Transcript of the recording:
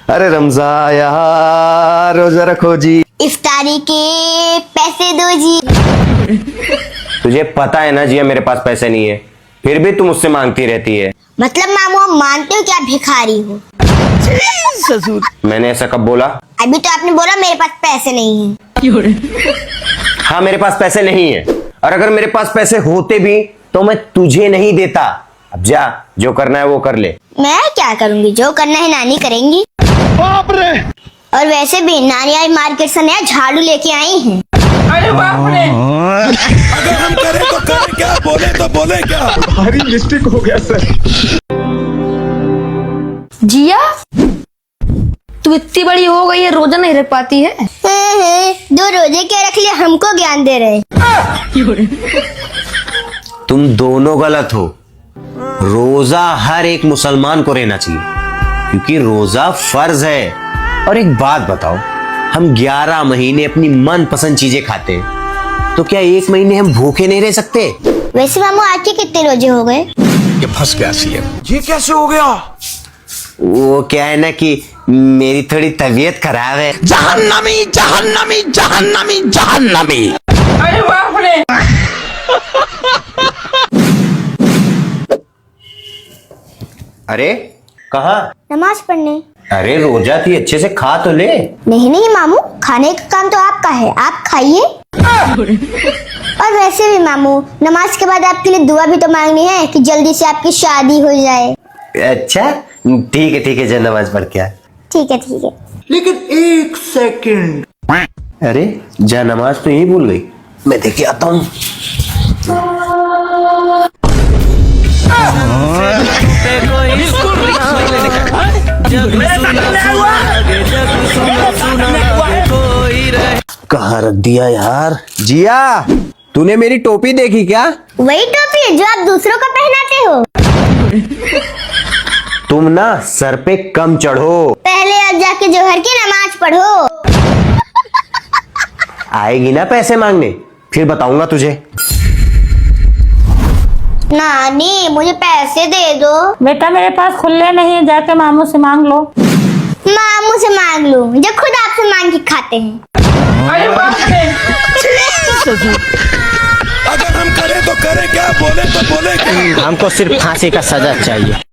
अरे रमजा यार रोजा रखो जी। इफ्तारी के पैसे दो जी। तुझे पता है ना जिया मेरे पास पैसे नहीं है, फिर भी तू मुझसे मांगती रहती है। मतलब मामू आप मानते हो क्या भिखारी हो? ससुर मैंने ऐसा कब बोला? अभी तो आपने बोला मेरे पास पैसे नहीं है। हाँ मेरे पास पैसे नहीं है, और अगर मेरे पास पैसे होते भी तो मैं तुझे नहीं देता। अब जा, जो करना है वो कर ले। मैं क्या करूंगी, जो करना है नानी करेंगी। बाप रे। और वैसे भी नानी आज मार्केट से नया झाड़ू लेके आई हैं। अरे बाप रे। अगर हम करें तो करें क्या, बोले तो बोले क्या। भारी मिस्टेक हो गया सर। जिया तू इतनी बड़ी हो गई है, रोजा नहीं रख पाती है। दो रोजे क्या रख लिया, हमको ज्ञान दे रहे। तुम दोनों गलत हो। रोजा हर एक मुसलमान को रहना चाहिए, क्योंकि रोजा फर्ज है। और एक बात बताओ, हम 11 महीने अपनी मनपसंद चीजें खाते हैं, तो क्या एक महीने हम भूखे नहीं रह सकते? वैसे मामू आज के कितने रोजे हो गए? ये फंस गया सीएम। ये कैसे हो गया? वो क्या है ना कि मेरी थोड़ी तबीयत खराब है। जहन्नमी जहन्नमी जहन्नमी जहन्नमी। अरे बाप रे। अरे कहाँ? नमाज पढ़ने। अरे रोजा थी, अच्छे से खा तो ले। नहीं नहीं मामू, खाने का काम तो आपका है, आप खाइए। और वैसे भी मामू, नमाज के बाद आपके लिए दुआ भी तो मांगनी है कि जल्दी से आपकी शादी हो जाए। अच्छा ठीक है, जा नमाज पढ़ के आ। ठीक है। लेकिन एक सेकंड। अरे जा, नमाज तो यही भूल गई, मैं देखे आता हूँ। कहाँ रख दिया यार? जिया तूने मेरी टोपी देखी क्या? वही टोपी है जो आप दूसरों को पहनाते हो। तुम ना सर पे कम चढ़ो, पहले आज जाके जोहर की नमाज पढ़ो। आएगी ना पैसे मांगने, फिर बताऊंगा तुझे। नानी मुझे पैसे दे दो। बेटा मेरे पास खुले नहीं है, जाके मामू से मांग लो। मामू से मांग लो जो खुद आपसे मांग के खाते हैं। अरे बाप रे। अगर हम करें तो करें क्या, बोले तो बोले क्या। हमको सिर्फ फांसी का सजा चाहिए।